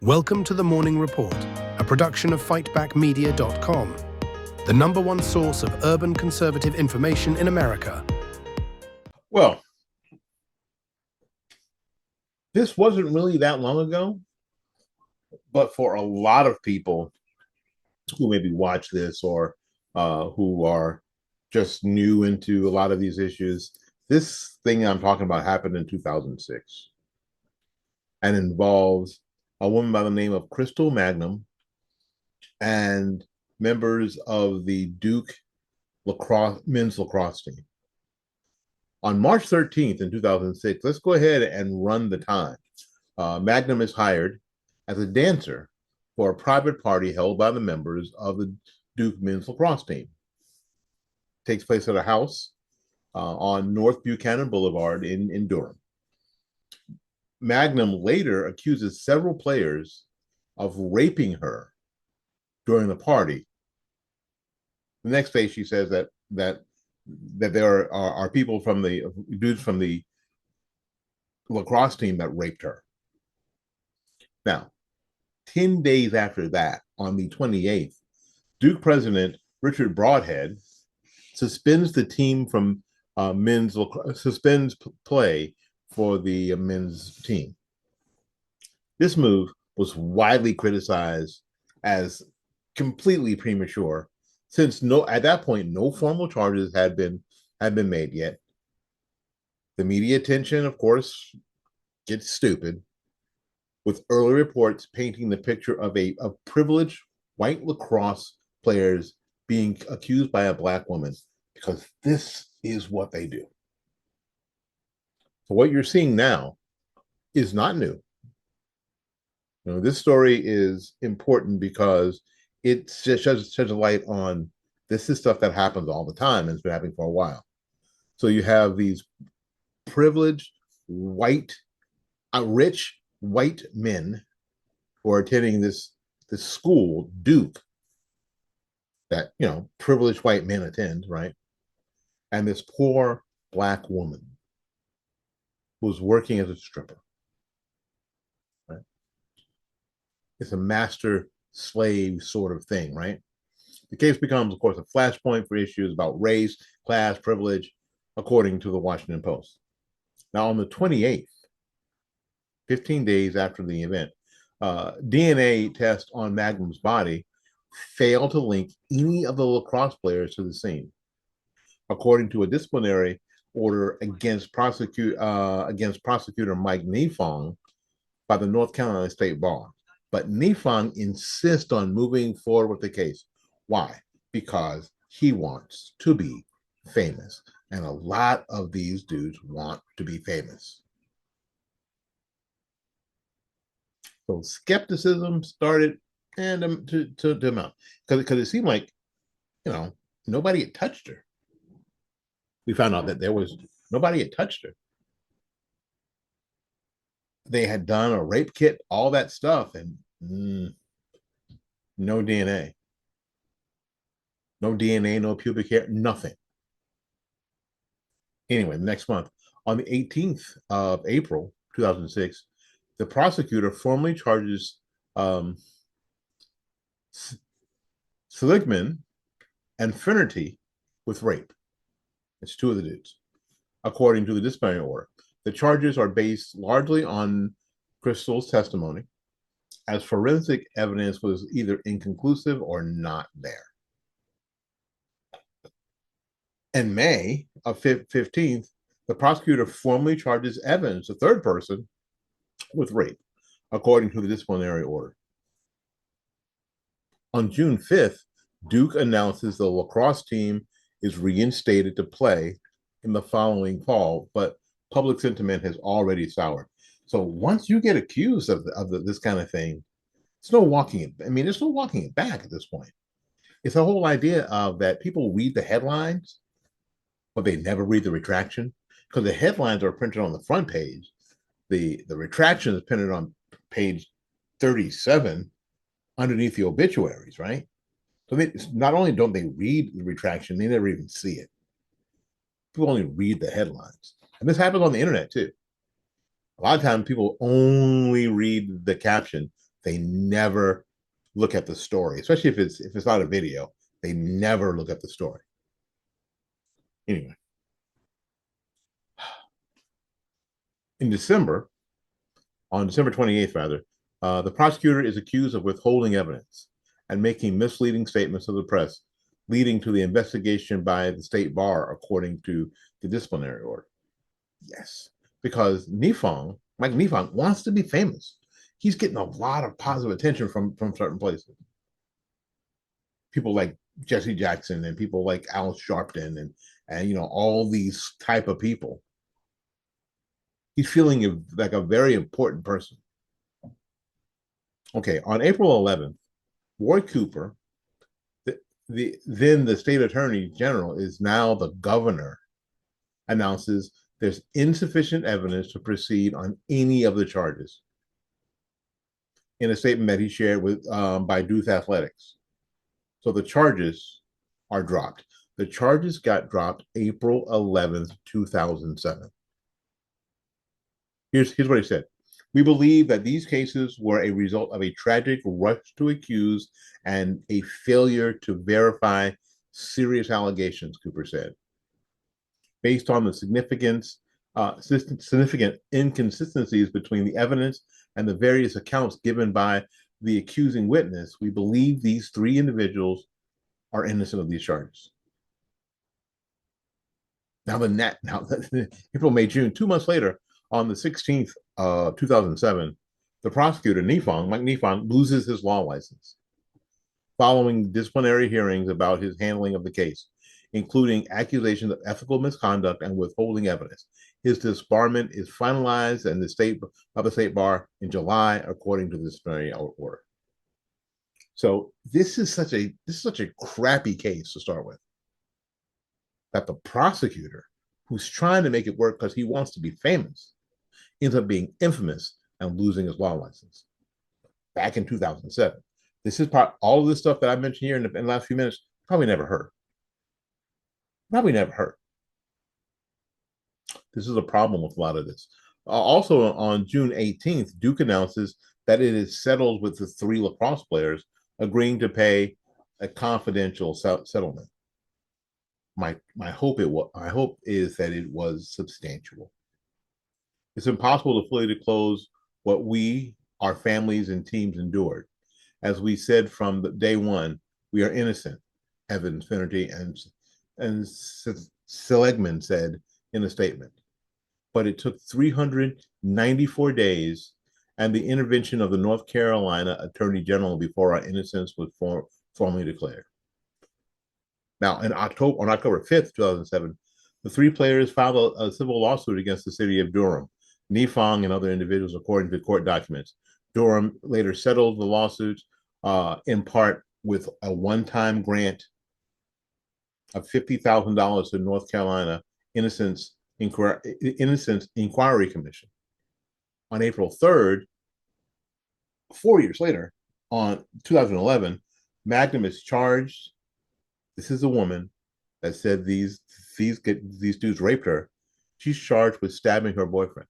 Welcome to the Morning Report, a production of fightbackmedia.com, the #1 source of urban conservative information in America. Well, this wasn't really that long ago, but for a lot of people who maybe watch this or who are just new into a lot of these issues, this thing I'm talking about happened in 2006 and involves a woman by the name of Crystal Magnum and members of the Duke Lacrosse men's lacrosse team. On March 13th in 2006, let's go ahead and run the time. Magnum is hired as a dancer for a private party held by the members of the Duke men's lacrosse team. It takes place at a house on North Buchanan Boulevard in Durham. Magnum later accuses several players of raping her during the party. The next day, she says that there are people from the dudes from the lacrosse team that raped her. Now, 10 days after that, on the 28th, Duke president Richard Broadhead suspends the team from suspends play for the men's team. This move was widely criticized as completely premature, since at that point no formal charges had been made yet. The media attention, of course, gets stupid, with early reports painting the picture of privileged white lacrosse players being accused by a black woman, because this is what they do. So what you're seeing now is not new. This story is important because it sheds a light on this is stuff that happens all the time and it's been happening for a while. So you have these privileged rich white men who are attending this school, Duke, that privileged white men attend, right? And this poor black woman who's working as a stripper, right? It's a master slave sort of thing, right? The case becomes, of course, a flashpoint for issues about race, class, privilege, according to the Washington Post. Now, on the 28th, 15 days after the event, DNA test on Magnum's body failed to link any of the lacrosse players to the scene, according to a disciplinary order against Prosecutor Mike Nifong by the North Carolina State Bar. But Nifong insists on moving forward with the case. Why? Because he wants to be famous. And a lot of these dudes want to be famous. So skepticism started to mount. Because it seemed like, nobody had touched her. We found out that nobody had touched her. They had done a rape kit, all that stuff, and no DNA. No DNA, no pubic hair, nothing. Anyway, next month, on the 18th of April, 2006, the prosecutor formally charges Seligman and Finnerty with rape. It's two of the dudes, according to the disciplinary order. The charges are based largely on Crystal's testimony, as forensic evidence was either inconclusive or not there. In May of 15th, the prosecutor formally charges Evans, the third person, with rape, according to the disciplinary order. On June 5th, Duke announces the lacrosse team is reinstated to play in the following fall, but public sentiment has already soured. So once you get accused of this kind of thing, there's no walking it. I mean, there's no walking it back at this point. It's the whole idea of that people read the headlines, but they never read the retraction, because the headlines are printed on the front page. The retraction is printed on page 37 underneath the obituaries, right? So not only don't they read the retraction, they never even see it. People only read the headlines. And this happens on the internet too. A lot of times people only read the caption, They never look at the story, especially if it's not a video. They never look at the story. Anyway, in December, on December 28th, rather, the prosecutor is accused of withholding evidence and making misleading statements to the press, leading to the investigation by the state bar, according to the disciplinary order. Yes, because Nifong, Mike Nifong, wants to be famous. He's getting a lot of positive attention from certain places. People like Jesse Jackson and people like Al Sharpton and all these type of people. He's feeling like a very important person. Okay, on April 11th, Roy Cooper, then the state attorney general, is now the governor, announces there's insufficient evidence to proceed on any of the charges in a statement that he shared with by Duke Athletics. So the charges are dropped. The charges got dropped April 11th, 2007. Here's what he said. We believe that these cases were a result of a tragic rush to accuse and a failure to verify serious allegations, Cooper said. Based on the significant inconsistencies between the evidence and the various accounts given by the accusing witness, we believe these three individuals are innocent of these charges. Now, April, May, June, 2 months later, on the 16th, 2007, the prosecutor, Mike Nifong, loses his law license following disciplinary hearings about his handling of the case, including accusations of ethical misconduct and withholding evidence. His disbarment is finalized and the state bar in July, according to the disciplinary order. So this is such a crappy case to start with, that the prosecutor, who's trying to make it work because he wants to be famous, ends up being infamous and losing his law license back in 2007. This is all of this stuff that I mentioned here in the last few minutes, probably never heard. This is a problem with a lot of this. Also, on June 18th, Duke announces that it is settled with the three lacrosse players, agreeing to pay a confidential settlement. My hope is that it was substantial. It's impossible to fully disclose what we, our families, and teams endured. As we said from day one, we are innocent, Evans, Finnerty, and Seligman said in a statement. But it took 394 days and the intervention of the North Carolina Attorney General before our innocence was formally declared. Now, on October 5th, 2007, the three players filed a civil lawsuit against the city of Durham, Nifong and other individuals, according to court documents. Durham later settled the lawsuits in part with a one-time grant of $50,000 to North Carolina Innocence Inquiry Commission. On April 3rd, 4 years later, on 2011, Magnum is charged. This is a woman that said these dudes raped her. She's charged with stabbing her boyfriend,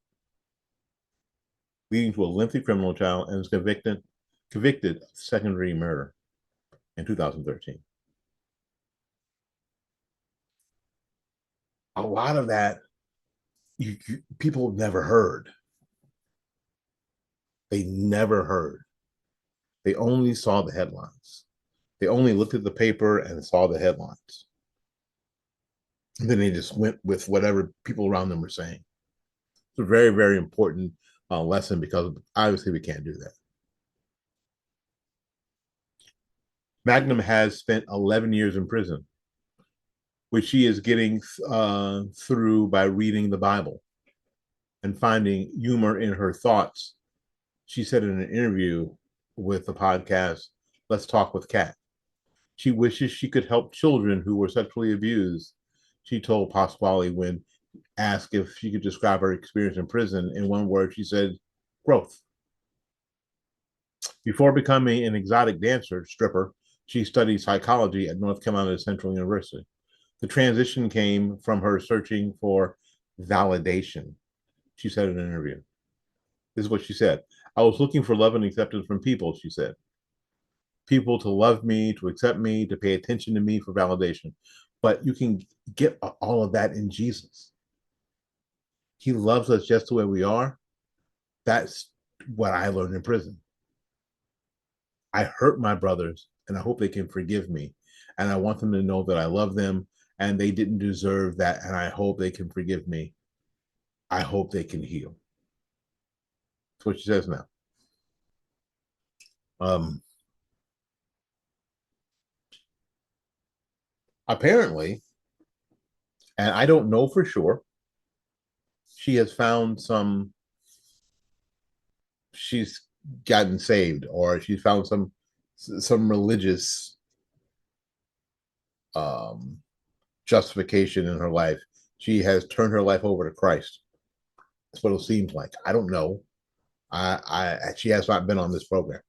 leading to a lengthy criminal trial, and was convicted of second-degree murder in 2013. A lot of that people have never heard. They never heard. They only saw the headlines. They only looked at the paper and saw the headlines. And then they just went with whatever people around them were saying. It's a very, very important lesson, because obviously we can't do that. Magnum has spent 11 years in prison, which she is getting through by reading the Bible and finding humor in her thoughts. She said in an interview with the podcast, Let's Talk with Kat, she wishes she could help children who were sexually abused. She told Pasquale when asked if she could describe her experience in prison in one word, she said, growth. Before becoming an exotic stripper, she studied psychology at North Carolina Central University. The transition came from her searching for validation, she said in an interview. This is what she said. I was looking for love and acceptance from people, she said. People to love me, to accept me, to pay attention to me for validation. But you can get all of that in Jesus. He loves us just the way we are. That's what I learned in prison. I hurt my brothers, and I hope they can forgive me. And I want them to know that I love them, and they didn't deserve that. And I hope they can forgive me. I hope they can heal. That's what she says now. Apparently, and I don't know for sure, she has found some, she's gotten saved, or she's found some religious um justification in her life. She has turned her life over to Christ. That's what it seems like. I don't know. She has not been on this program.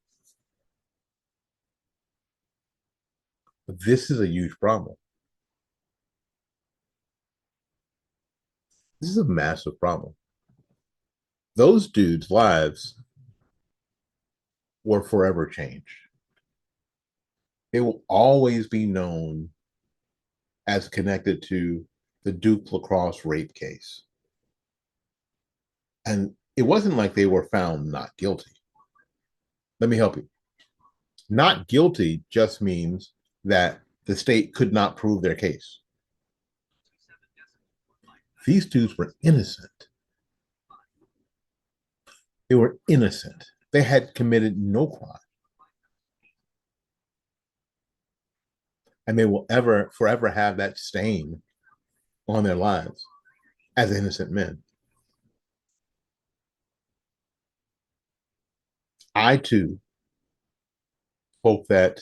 But this is a huge problem. This is a massive problem. Those dudes' lives were forever changed. It will always be known as connected to the Duke Lacrosse rape case. And it wasn't like they were found not guilty. Let me help you. Not guilty just means that the state could not prove their case. These dudes were innocent. They were innocent. They had committed no crime. And they will forever have that stain on their lives as innocent men. I too hope that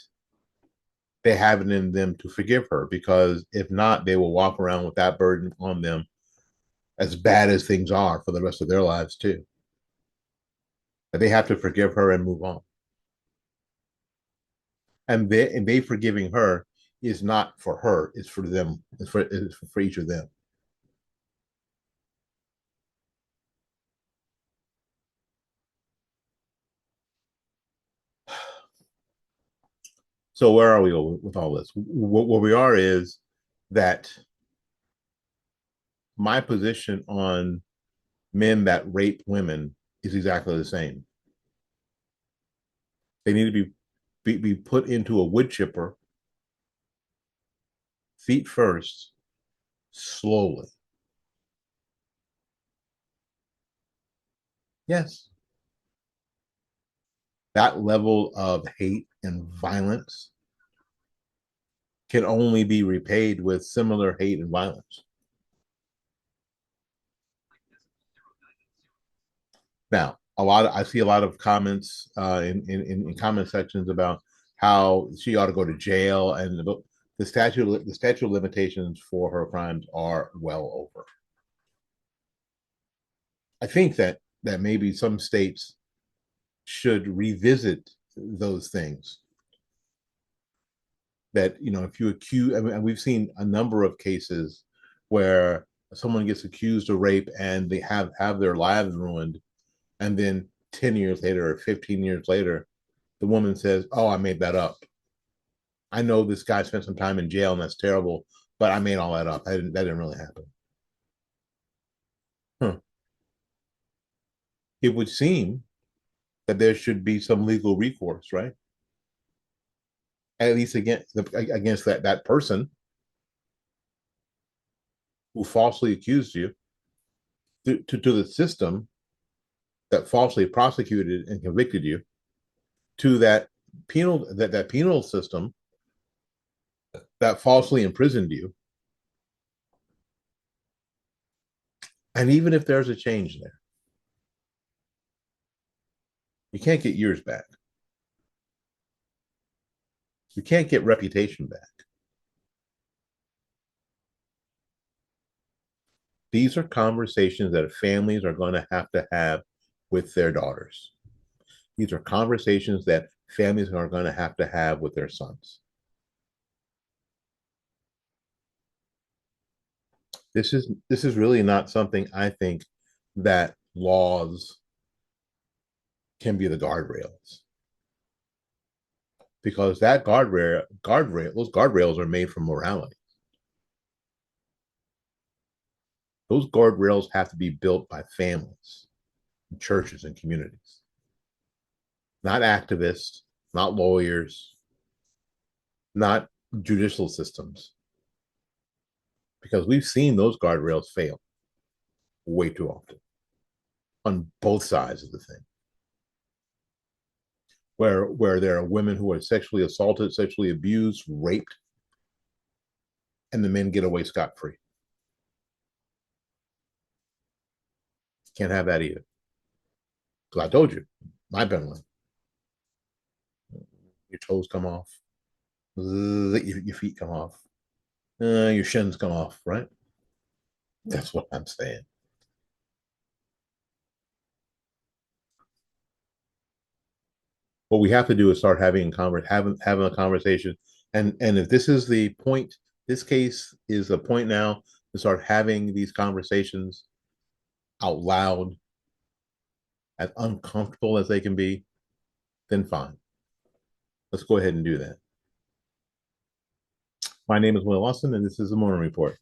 they have it in them to forgive her, because if not, they will walk around with that burden on them, as bad as things are, for the rest of their lives too. But they have to forgive her and move on. And they forgiving her is not for her; it's for them. It's for each of them. So where are we with all this? Where we are is that my position on men that rape women is exactly the same. They need to be put into a wood chipper, feet first, slowly. Yes, that level of hate and violence can only be repaid with similar hate and violence. Now, I see a lot of comments in comment sections about how she ought to go to jail, and the statute of limitations for her crimes are well over. I think that maybe some states should revisit those things. That, if you accuse, I mean, we've seen a number of cases where someone gets accused of rape and they have their lives ruined, and then 10 years later or 15 years later, the woman says, "Oh, I made that up. I know this guy spent some time in jail and that's terrible, but I made all that up. That didn't really happen." Huh. It would seem that there should be some legal recourse, right? At least against that person who falsely accused you, to the system that falsely prosecuted and convicted you, to that penal system that falsely imprisoned you. And even if there's a change there, you can't get years back. You can't get reputation back. These are conversations that families are going to have with their daughters. These are conversations that families are going to have with their sons. This is really not something, I think, that laws can be the guardrails. Because that those guardrails are made from morality. Those guardrails have to be built by families, and churches, and communities, not activists, not lawyers, not judicial systems. Because we've seen those guardrails fail way too often on both sides of the thing. Where there are women who are sexually assaulted, sexually abused, raped, and the men get away scot-free. Can't have that either. Because I told you, my penalty. Your toes come off, your feet come off, your shins come off, right? That's what I'm saying. What we have to do is start having a conversation, and if this is the point, this case is the point now to start having these conversations out loud, as uncomfortable as they can be, then fine. Let's go ahead and do that. My name is Willie Lawson, and this is the Morning Report.